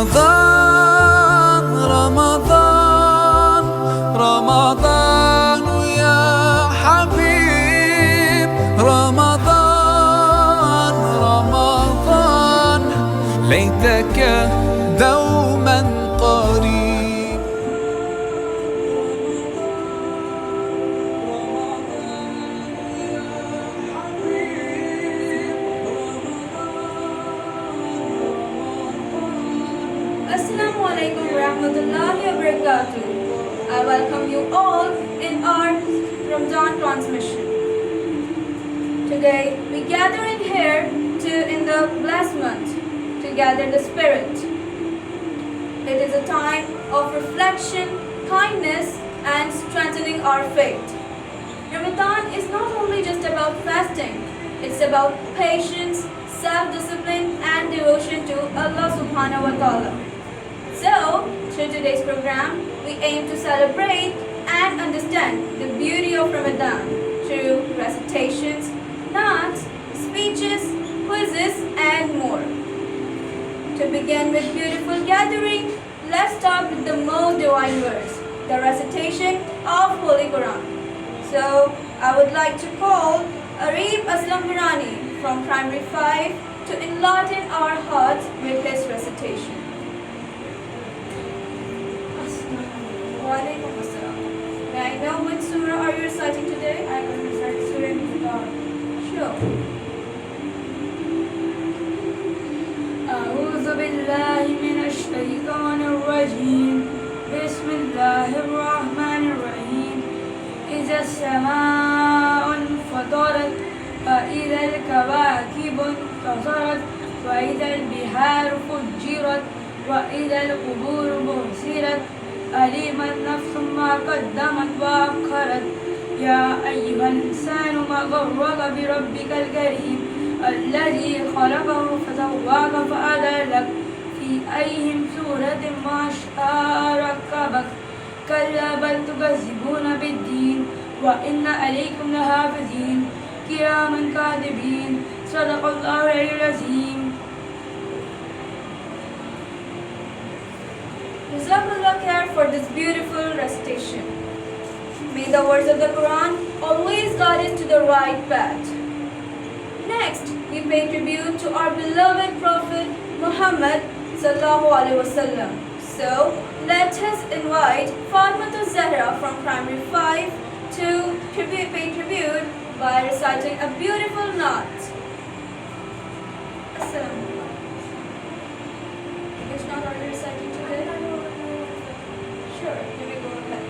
رمضان رمضان رمضان يا حبيب رمضان رمضان ليتك دوما قريب. Assalamu alaikum warahmatullahi wabarakatuh. I welcome you all in our Ramadan transmission. Today we gather in here in the blessed month to gather the spirit. It is a time of reflection, kindness and strengthening our faith. Ramadan is not only just about fasting, it's about patience, self-discipline and devotion to Allah subhanahu wa ta'ala. So, through today's program, we aim to celebrate and understand the beauty of Ramadan through recitations, naats, speeches, quizzes and more. To begin with beautiful gathering, let's start with the most divine verse, the recitation of Holy Quran. So, I would like to call Arif Aslam Virani from Primary 5 to enlighten our hearts with his recitation. Walaikum Assalam. May I know which surah are you reciting today? I will recite Surah Al-Baqarah. Sure. أعوذ بالله من الشيطان الرجيم بسم الله الرحمن الرحيم إذا السماء انفطرت وإذا الكواكب انتثرت وإذا البحار فجرت وإذا القبور بعثرت علمت نفس ما قدمت وأخرت يا أيها الإنسان ما غرك بربك الكريم الذي خلقه فسواك فعدلك في أي سورة ما شاء ركبك كلا بل تكذبون بالدين وإن عليكم لحافظين كراما كاتبين صدق الله العلي العظيم. Jazakallah khair for this beautiful recitation. May the words of the Quran always guide us to the right path. Next, we pay tribute to our beloved Prophet Muhammad sallallahu alaihi wasallam. So, let us invite Fatima Zahra from Primary 5 to pay tribute by reciting a beautiful naat. Assalamu alaikum. Which naat are you reciting today? Sure, here we go ahead.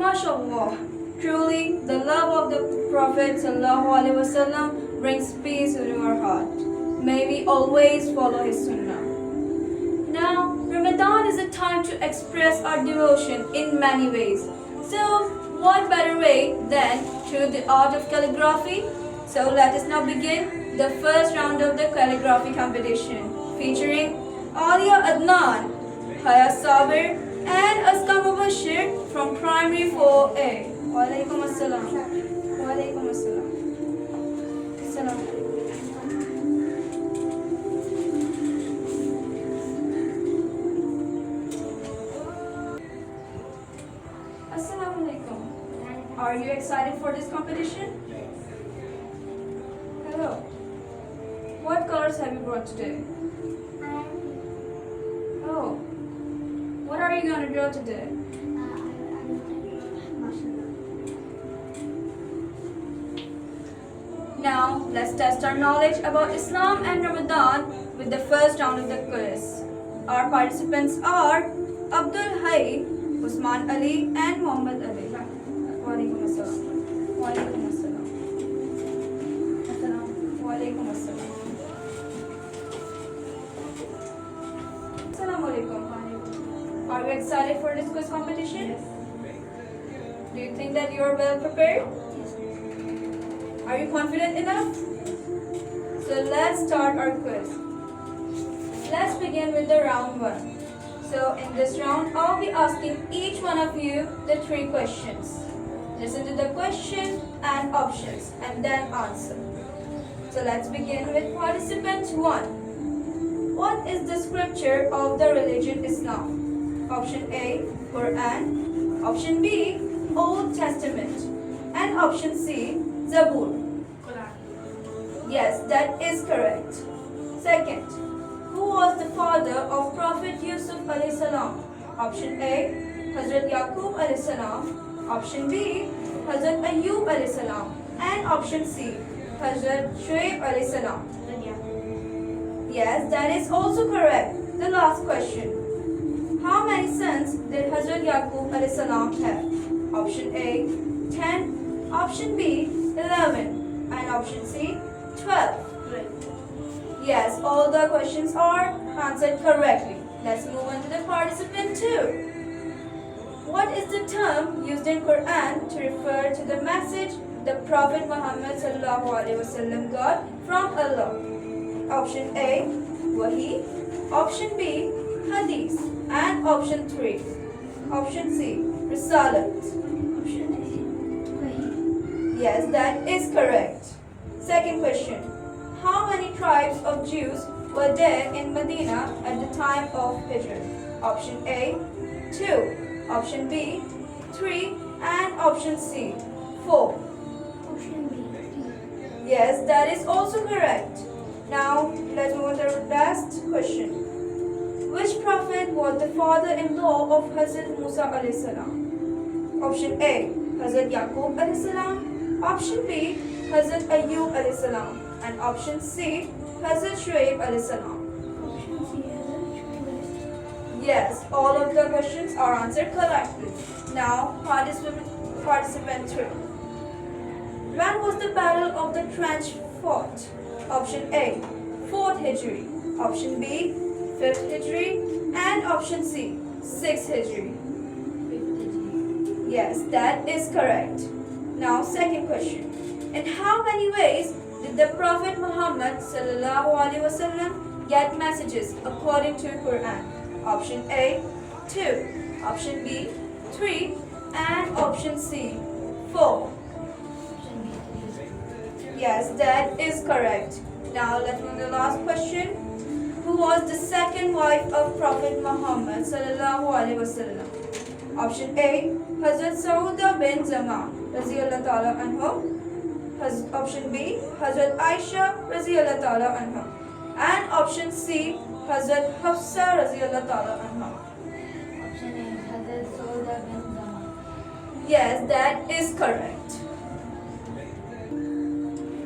MashaAllah. Truly, the love of the Prophet ﷺ brings peace into our heart. May we always follow his sunnah. Now, Ramadan is a time to express our devotion in many ways. So, what better way than through the art of calligraphy? So, let us now begin the first round of the calligraphy competition, featuring Alia Adnan, Haya Sabir, and Aska Mubashir from Primary 4A. Walaikum Assalam. Walaikum Assalam. Assalam. Assalamu alaikum. Are you excited for this competition? Hello. What colors have you brought today? Oh. What are you going to draw today? Now, let's test our knowledge about Islam and Ramadan with the first round of the quiz. Our participants are Abdul Hai, Usman Ali, and Muhammad Ali. Walaikum assalam. Walaikum assalam. Walaikum assalam. Assalamu alaikum. Are you excited for this quiz competition? Yes. Do you think that you are well prepared? Are you confident enough? So let's start our quiz. Let's begin with the round 1. So in this round, I'll be asking each one of you the 3 questions. Listen to the question and options and then answer. So let's begin with participant 1. What is the scripture of the religion Islam? Option A, Quran. Option B, Old Testament. And option C, Zabur. Yes, that is correct. Second, who was the father of Prophet Yusuf alayhi salam? Option A, Hazrat Yaqub alayhi salam. Option B, Hazrat Ayyub alayhi salam. And option C, Hazrat Shuaib alayhi salam. Yes, that is also correct. The last question. How many sons did Hazrat Yaqub alayhi salam have? Option A, 10. Option B, 11. And option C, 12. Yes, all the questions are answered correctly. Let's move on to the participant 2. What is the term used in Quran to refer to the message the Prophet Muhammad sallallahu alaihi wasallam got from Allah? Option A, Wahi. Option B, Hadith. And option 3. Option C, Risalat. Option A, Wahi. Yes, that is correct. Second question. How many tribes of Jews were there in Medina at the time of Hijrah? Option A, 2. Option B, 3. And option C, 4. Option B, Yes, that is also correct. Now, let's move on to the last question. Which prophet was the father-in-law of Hazrat Musa alayhi salam? Option A, Hazrat Yaqub alayhi salam. Option B, Hazrat Ayyub alayhi salam. And option C, Hazrat Shuaib alayhi salam. Option C, Hazrat Yes, all of the questions are answered correctly. Now, participant 3. When was the Battle of the Trench fought? Option A, 4th Hijri. Option B, 5th Hijri. And option C, 6th Hijri. Yes, that is correct. Now, second question. In how many ways did the Prophet Muhammad sallallahu alaihi wasallam get messages according to Quran? Option A, 2. Option B, 3. And option C, 4. Yes, that is correct. Now let's move to the last question. Who was the second wife of Prophet Muhammad sallallahu alaihi wasallam? Option A, Hazrat Sauda bin Zama raziyallahu ta'ala anha. Option B, Hazrat Aisha raziyallahu ta'ala anha. And option C, Hazrat Hafsa raziyallahu ta'ala anha. Option A, Hazrat Sauda bin Zama. Yes, that is correct.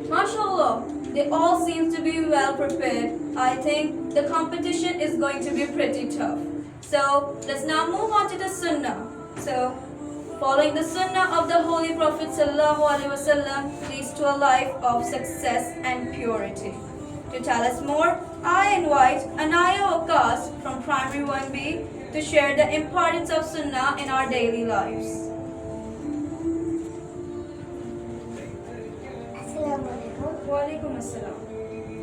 MashaAllah, they all seem to be well prepared. I think the competition is going to be pretty tough. So let's now move on to the Sunnah. So following the Sunnah of the Holy Prophet sallallahu alaihi wasallam leads to a life of success and purity. To tell us more, I invite Anaya Okas from Primary 1B to share the importance of Sunnah in our daily lives. Assalamualaikum. Walaikum assalam.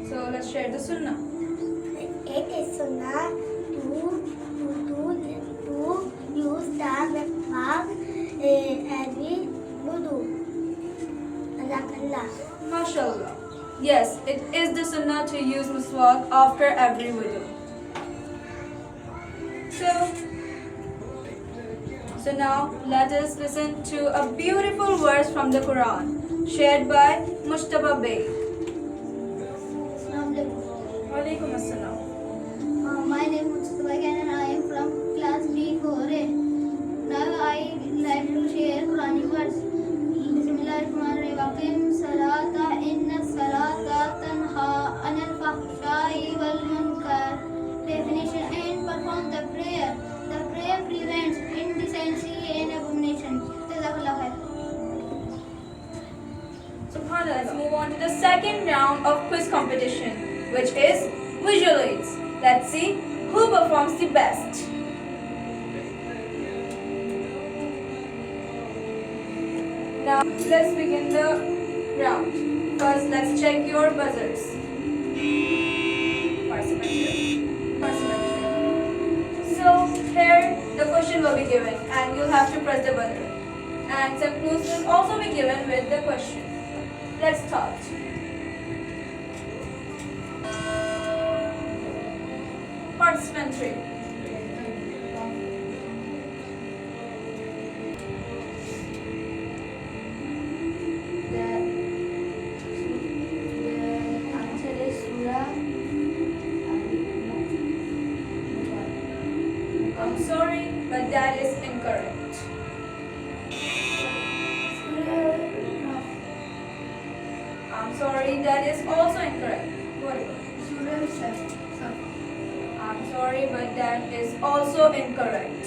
So let's share the Sunnah. It is sunnah to use the miswak every wudu. Jazakallah. MashaAllah. Yes, it is the Sunnah to use miswak after every wudu. So now let us listen to a beautiful verse from the Quran shared by Mushtaba Bey. Walaikum assalam. My name is Mustafa and I am from class B4A. Now I like to share Quranic second round of quiz competition, which is visual aids. Let's see who performs the best. Now let's begin the round. First, let's check your buzzers. So here the question will be given and you'll have to press the buzzer. And some clues will also be given with the question. Let's start. Participant 3. The answer is Surah. I'm sorry, but that is incorrect. I'm sorry, that is also incorrect. What about it? I'm sorry, but that is also incorrect.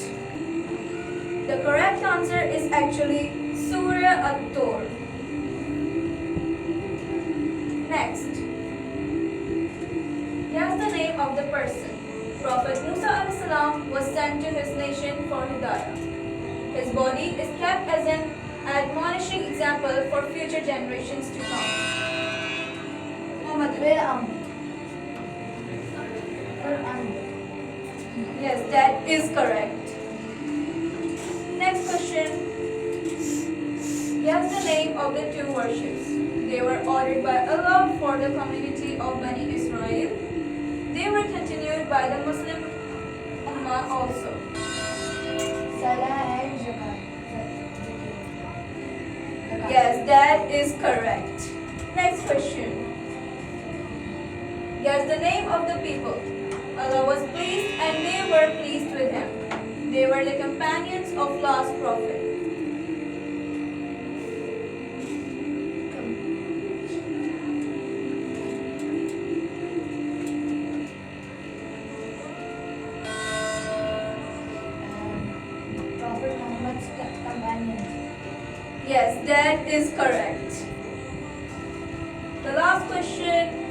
The correct answer is actually Surah At-Tur. Next. Guess the name of the person. Prophet Musa a.s. was sent to his nation for Hidayah. His body is kept as an admonishing example for future generations to come. Muhammad. Yes, that is correct. Next question. Guess the name of the two worships. They were ordered by Allah for the community of Bani Israel. They were continued by the Muslim Ummah also. Salah and Zakat. Yes, that is correct. Next question. Guess the name of the people. Allah was pleased and they were pleased with him. They were the companions of last prophet. Prophet Muhammad's companions. Yes, that is correct. The last question.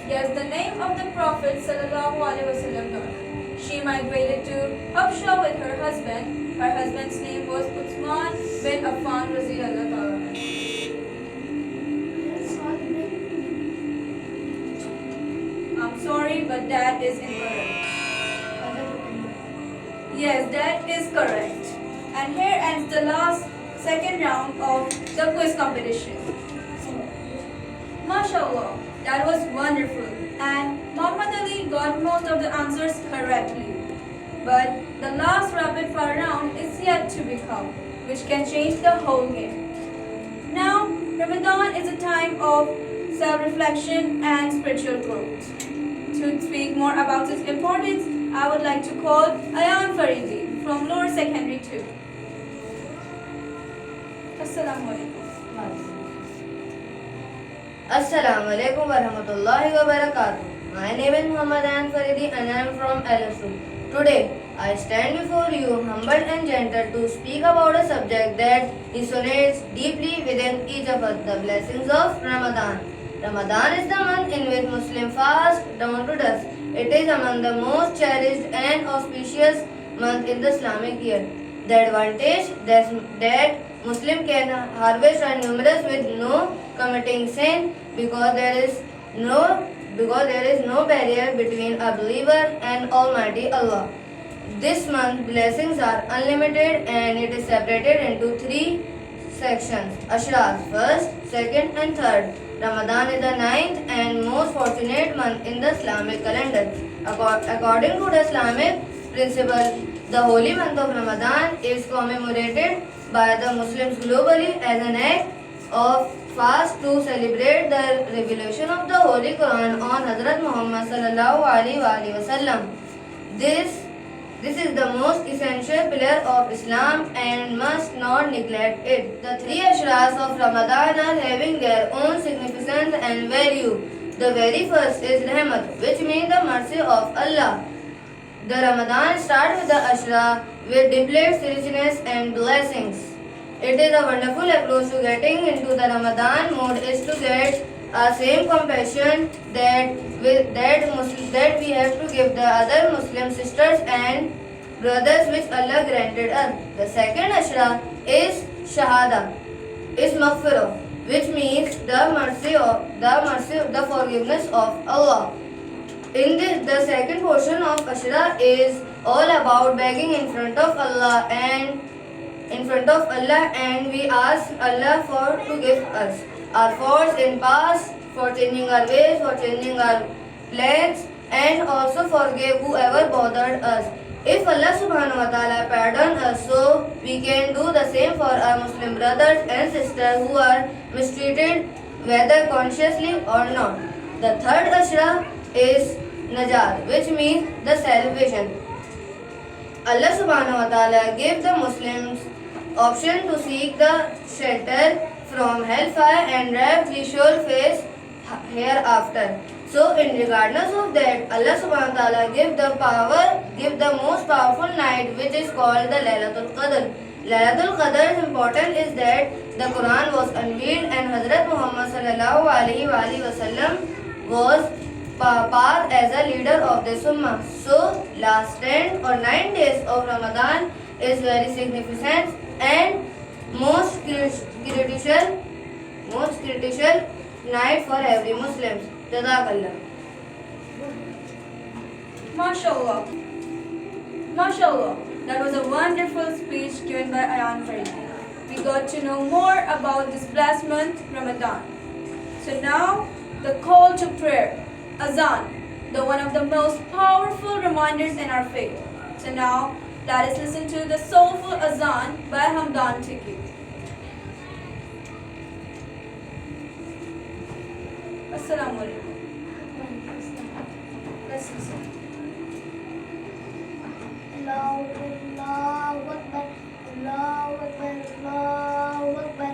Guess the name of the Prophet ﷺ daughter. She migrated to Habsha with her husband. Her husband's name was Uthman bin Affan radiyallahu anhu. I'm sorry, but that is incorrect. Yes, that is correct. And here ends the second round of the quiz competition. MashaAllah, that was wonderful. And Muhammad Ali got most of the answers correctly. But the last rapid fire round is yet to become, which can change the whole game. Now, Ramadan is a time of self-reflection and spiritual growth. To speak more about its importance, I would like to call Ayan Faridi from Lower Secondary 2. Assalamu alaikum. Assalamu alaikum wa rahmatullahi wa barakatuh. My name is Muhammad Ayan Faridi and I am from LSU. Today, I stand before you humble and gentle to speak about a subject that resonates deeply within each of us, the blessings of Ramadan. Ramadan is the month in which Muslims fast down to dusk. It is among the most cherished and auspicious month in the Islamic year. The advantage that Muslim can harvest are numerous with no committing sin because there is no barrier between a believer and Almighty Allah. This month blessings are unlimited and it is separated into three sections: Ashras, first, second and third. Ramadan is the ninth and most fortunate month in the Islamic calendar. According to the Islamic principle, the holy month of Ramadan is commemorated by the Muslims globally as an act of fast to celebrate the revelation of the Holy Quran on Hazrat Muhammad sallallahu alaihi wasallam. This is the most essential pillar of Islam and must not neglect it. The three ashras of Ramadan are having their own significance and value. The very first is Rahmat, which means the mercy of Allah. The Ramadan starts with the ashra, which depicts richness and blessings. It is a wonderful approach to getting into the Ramadan mood is to get same compassion that we have to give the other Muslim sisters and brothers which Allah granted us. The second ashra is shahada, is maghfirah, which means the forgiveness of Allah. In this, the second portion of ashra is all about begging in front of Allah, and we ask Allah to give us our faults in past, for changing our ways, for changing our plans, and also forgive whoever bothered us. If Allah subhanahu wa ta'ala pardon us, so we can do the same for our Muslim brothers and sisters who are mistreated, whether consciously or not. The third ashra is najat, which means the salvation. Allah subhanahu wa ta'ala gave the Muslims option to seek the shelter from hellfire and wrath we shall face hereafter. So in regardless of that, Allah subhanahu wa ta'ala give the most powerful night, which is called the Laylatul Qadr. Laylatul Qadr's importance is that the Quran was unveiled and Hazrat Muhammad sallallahu alaihi wasallam was passed as a leader of this ummah. So last 10 or 9 days of Ramadan is very significant and most critical night for every Muslim. Jazakallah. MashaAllah. MashaAllah. That was a wonderful speech given by Ayan Faridi. We got to know more about this blessed month, Ramadan. So now, the call to prayer, Azan, one of the most powerful reminders in our faith. So now, let us listen to the soulful Azan by Hamdan Tiki. Assalamu alaikum. Let's listen. Allahu Akbar, Allahu Akbar, Allahu Akbar.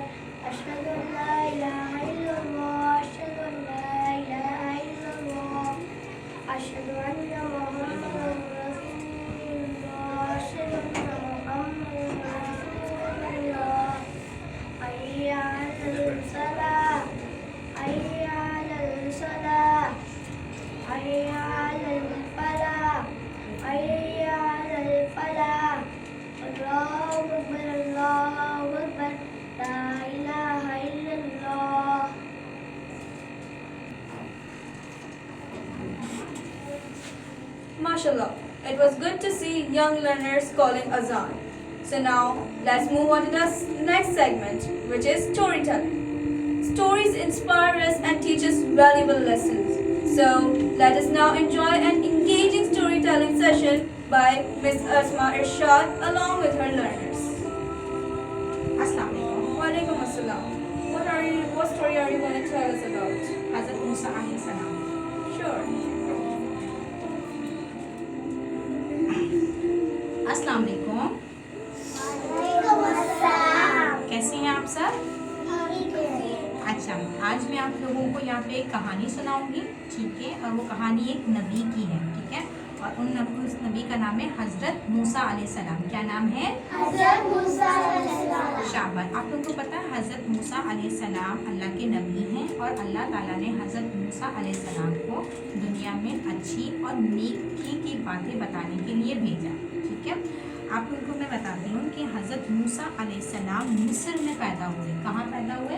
Ashhadu an la ilaha illallah, ashhadu an la ilaha illallah. Ashhadu anna Muhammadan Rasulullah, ashhadu anna Muhammadan Rasulullah. Hayya 'alal salah, hayya 'alal salah, hayya 'alal falah, hayya 'alal falah. Allahu Akbar, Allahu Akbar, la ilaha illallah. MashaAllah. It was good to see young learners calling Azan. So now, let's move on to the next segment, which is storytelling. Stories inspire us and teach us valuable lessons. So, let us now enjoy an engaging storytelling session by Ms. Asma Irshad along with her learners. Assalamu alaikum. Walaikum assalam. What story are you going to tell us about? Hazrat Musa alayhi salam. Sure. अस्सलाम वालेकुम. कैसे हैं आप सब? अच्छा, आज मैं आप लोगों को यहाँ पे एक कहानी सुनाऊंगी, ठीक है, और वो कहानी एक नबी की है, ठीक है, और उस नबी का नाम है हजरत मूसा अलैहिस्सलाम. क्या नाम है? हज़रत मूसा अलैहिस्सलाम. शाबाश. आप लोगों को पता है हजरत मूसा अलैहिस्सलाम अल्लाह के नबी हैं और अल्लाह ताला ने हजरत मूसा अलैहिस्सलाम को दुनिया में अच्छी और नेकी की बातें बताने के लिए भेजा, ठीक है. आप लोगों को मैं बताती हूँ कि हज़रत मूसा अलैहिस्सलाम मिस्र में पैदा हुए. कहाँ पैदा हुए?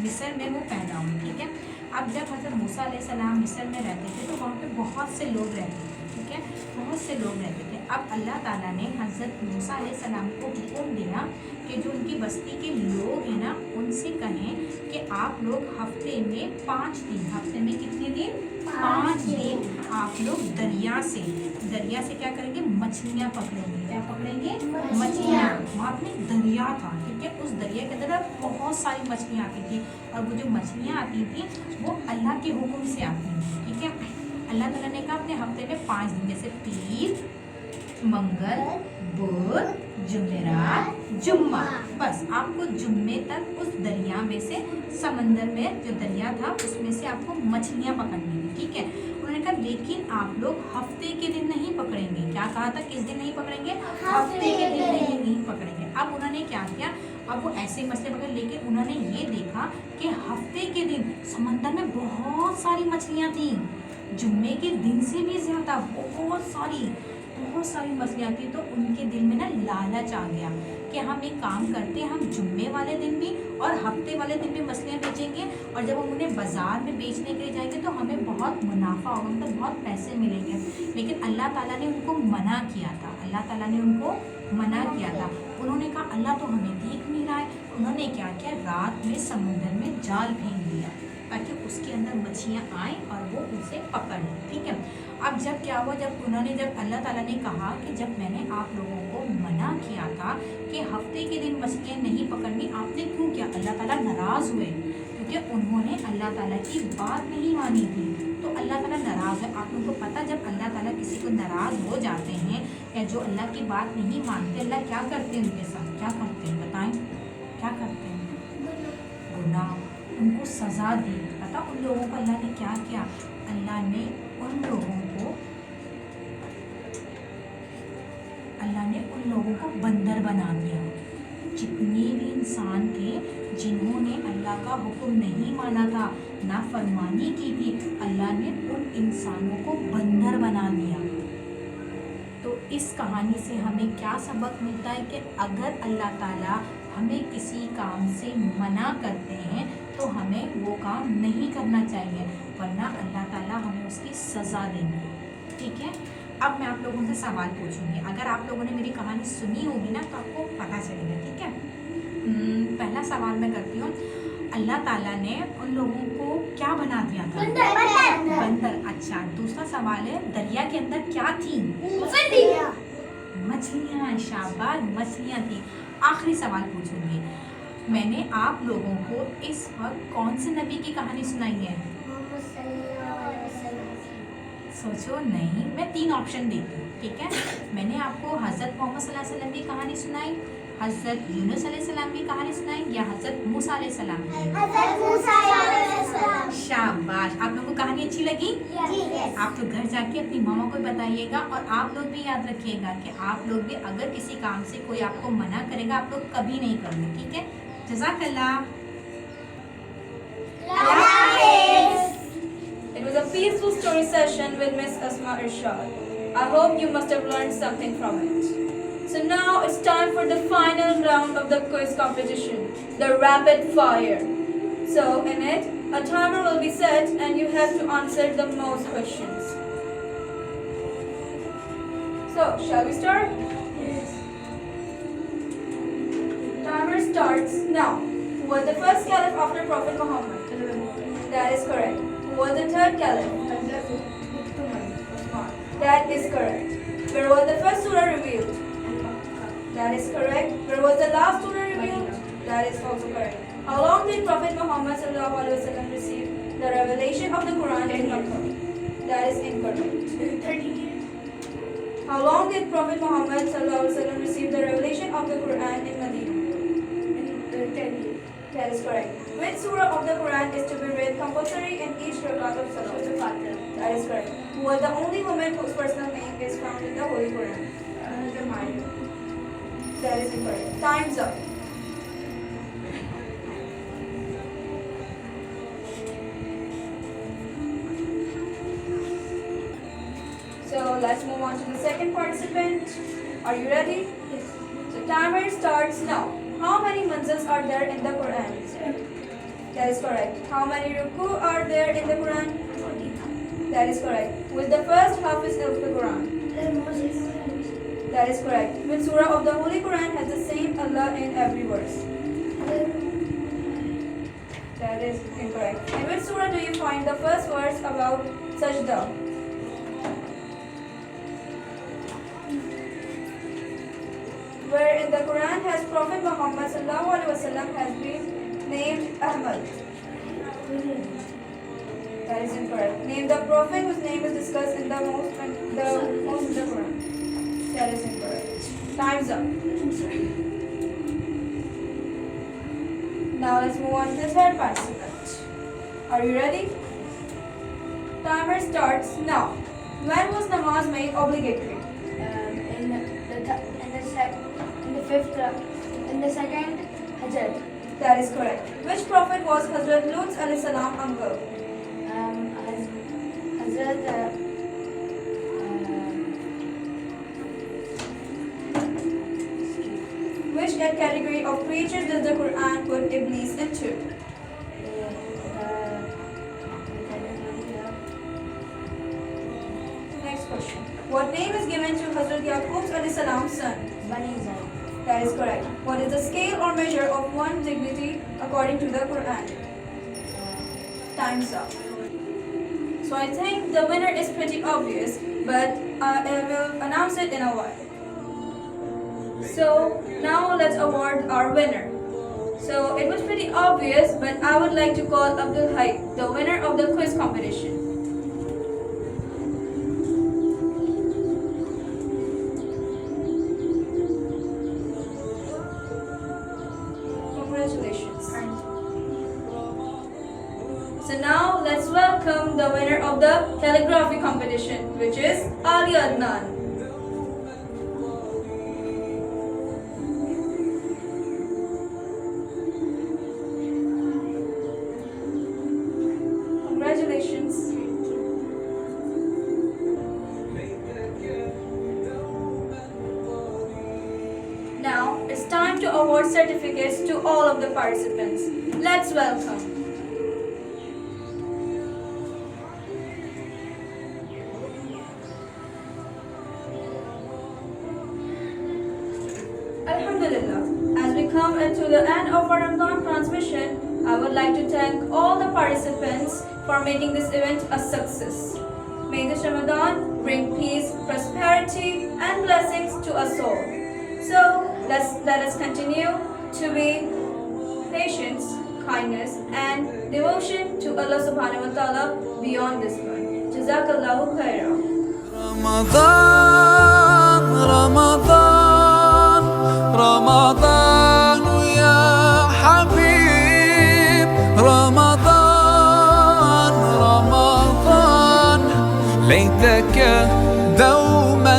मिस्र में वो पैदा हुए, ठीक है. अब जब हज़रत मूसा अलैहिस्सलाम मिस्र में रहते थे तो वहाँ पे बहुत से लोग रहते थे, ठीक है, बहुत से लोग रहते थे. अब अल्लाह ताला ने हज़रत मूसा अलैहिस्सलाम को हुक्म दिया कि जो उनकी बस्ती के लोग हैं ना, उनसे कहें कि आप लोग हफ्ते में 5 दिन, हफ्ते में कितने दिन? 5 दिन आप लोग दरिया से क्या करेंगे? मछलियाँ पकड़ेंगे. क्या पकड़ेंगे? मछलियाँ. वहाँ पे दरिया था, ठीक है, उस दरिया के अंदर बहुत सारी मछलियाँ आती थी और वो जो मछलियाँ आती थी वो अल्लाह के हुक्म से आती थी, ठीक है. अल्लाह ताला ने कहा अपने हफ्ते में 5 दिन, जैसे पीर, मंगल, बुध, जुमेरात, जुम्मा, बस आपको जुम्मे तक उस दरिया में से, समंदर में जो दरिया था उसमें से आपको मछलियाँ पकड़नी थी, ठीक है. उन्होंने कहा लेकिन आप लोग हफ्ते के दिन नहीं पकड़ेंगे. क्या कहा था? किस दिन नहीं पकड़ेंगे? हफ्ते के दिन नहीं पकड़ेंगे. अब उन्होंने क्या किया? अब वो ऐसे ही मछली पकड़, लेकिन उन्होंने ये देखा कि हफ्ते के दिन समंदर में बहुत सारी मछलियाँ थी, जुम्मे के दिन से भी ज़्यादा बहुत सारी मछलियाँ थी। तो उनके दिल में ना लालच आ गया कि हम एक काम करते हैं, हम जुम्मे वाले दिन भी और हफ्ते वाले दिन भी मछलियाँ बेचेंगे, और जब हम उन्हें बाज़ार में बेचने के लिए जाएंगे तो हमें बहुत मुनाफा होगा, मतलब बहुत पैसे मिलेंगे। लेकिन अल्लाह ताला ने उनको मना किया था, उन्होंने कहा अल्लाह तो हमें देख नहीं रहा है। उन्होंने क्या किया, रात में समुद्र में जाल फेंक दिया ताकि उसके अंदर मछलियाँ आएँ और वो उसे पकड़ लें। ठीक है, अब जब क्या हुआ, जब अल्लाह ताला ने कहा कि जब मैंने आप लोगों को मना किया था कि हफ्ते के दिन मछलियाँ नहीं पकड़नी, आपने क्यों किया? अल्लाह ताला नाराज़ हुए क्योंकि उन्होंने अल्लाह ताला की बात नहीं मानी थी, तो अल्लाह ताला नाराज़ है। आप लोगों को पता, जब अल्लाह ताला किसी को नाराज़ हो जाते हैं या जो अल्लाह की बात नहीं मानते, अल्लाह क्या करते हैं उनके साथ? क्या करते हैं बताएं? क्या करते हैं? गुनाह, उनको सज़ा दी। पता उन लोगों को अल्लाह ने क्या किया? अल्लाह ने उन लोगों को बंदर बना दिया। जितने भी इंसान थे जिन्होंने अल्लाह का हुक्म नहीं माना था, नाफरमानी की थी, अल्लाह ने उन इंसानों को बंदर बना दिया। तो इस कहानी से हमें क्या सबक मिलता है कि अगर अल्लाह ताला हमें किसी काम से मना करते हैं तो हमें वो काम नहीं करना चाहिए, वरना अल्लाह ताला हमें उसकी सज़ा देंगे। ठीक है, अब मैं आप लोगों से सवाल पूछूंगी। अगर आप लोगों ने मेरी कहानी सुनी होगी ना तो आपको पता चलेगा। ठीक है, पहला सवाल मैं करती हूँ, अल्लाह ताला ने उन लोगों को क्या बना दिया था? बंदर। अच्छा, दूसरा सवाल है, दरिया के अंदर क्या थी? मछलियाँ। शाबाश, मछलियाँ थी। आखिरी सवाल पूछूंगी, मैंने आप लोगों को इस वक्त कौन से नबी की कहानी सुनाई है? सोचो नहीं, मैं 3 ऑप्शन देती हूँ। ठीक है, मैंने आपको हज़रत मोहम्मद सल्लल्लाहु अलैहि वसल्लम की कहानी सुनाई, हज़रत यूनुस अलैहिस्सलाम की कहानी सुनाई, या हज़रत मूसा अलैहिस्सलाम की? शाबाश, आप लोगों को कहानी अच्छी लगी? आप लोग घर जाके अपनी मामा को बताइएगा, और आप लोग भी याद रखिएगा कि आप लोग भी अगर किसी काम से कोई आपको मना करेगा, आप लोग कभी नहीं करना। ठीक है, जज़ाकल्लाह। It was a peaceful story session with Miss Asma Irshad. I hope you must have learned something from it. So now it's time for the final round of the quiz competition, the rapid fire. So in it, a timer will be set and you have to answer the most questions. So, shall we start? Yes. Timer starts now. Who was the first caliph after Prophet Muhammad? That is correct. Who was the third caliph? That is correct. Where was the first surah revealed? That is correct. Where was the last surah revealed? That is also correct. How long did Prophet Muhammad sallallahu alaihi wasallam receive the revelation of the Quran in Makkah? That is incorrect. 30 years. How long did Prophet Muhammad sallallahu alaihi wasallam receive the revelation of the Quran in Medina? 10 years. That is correct. Which surah of the Quran is to be read compulsory in each rakat of salah? That is correct. Who was the only woman whose personal name is found in the Holy Quran? That is incorrect. Time's up. So let's move on to the second participant. Are you ready? Yes. So timer starts now. How many manzils are there in the Quran? That is correct. How many ruku are there in the Quran? 40. That is correct. Who is the first Hafiz of the Quran? That is correct. Which surah of the Holy Quran has the same Allah in every verse? That is incorrect. In which surah do you find the first verse about sajda? Where in the Quran has Prophet Muhammad sallallahu alaihi wasallam has been named Ahmad? That is incorrect. Name the prophet whose name is discussed in the most in the Quran. That is incorrect. Time's up. Now let's move on to the third participant. Are you ready? Timer starts now. When was namaz made obligatory? In the second Hajat. That is correct. Which prophet was Hazrat Lut alayhi salam uncle? Hazrat Which category of creatures does the Quran put Iblis into? Next question. What name is given to Hazrat Yaqub alayhi salam's son? Bani Israel. That is correct. What is the scale or measure of one dignity according to the Quran? Time's up. So I think the winner is pretty obvious, but I will announce it in a while. So now let's award our winner. So it was pretty obvious, but I would like to call Abdul Hai, the winner of the quiz competition. Congratulations. So now let's welcome the winner of the calligraphy competition, which is Ali Adnan. Congratulations. Now it's time to award certificates to all of the participants. Let's welcome. Alhamdulillah, as we come to the end of our Ramadan transmission, I would like to thank all the participants for making this event a success. May this Ramadan bring peace, prosperity, and blessings to us all. So let us continue to be patience, kindness, and devotion to Allah subhanahu wa ta'ala beyond this one. Jazakallahu khairan. رمضان رمضان رمضان يا حبيب رمضان رمضان ليتك دوما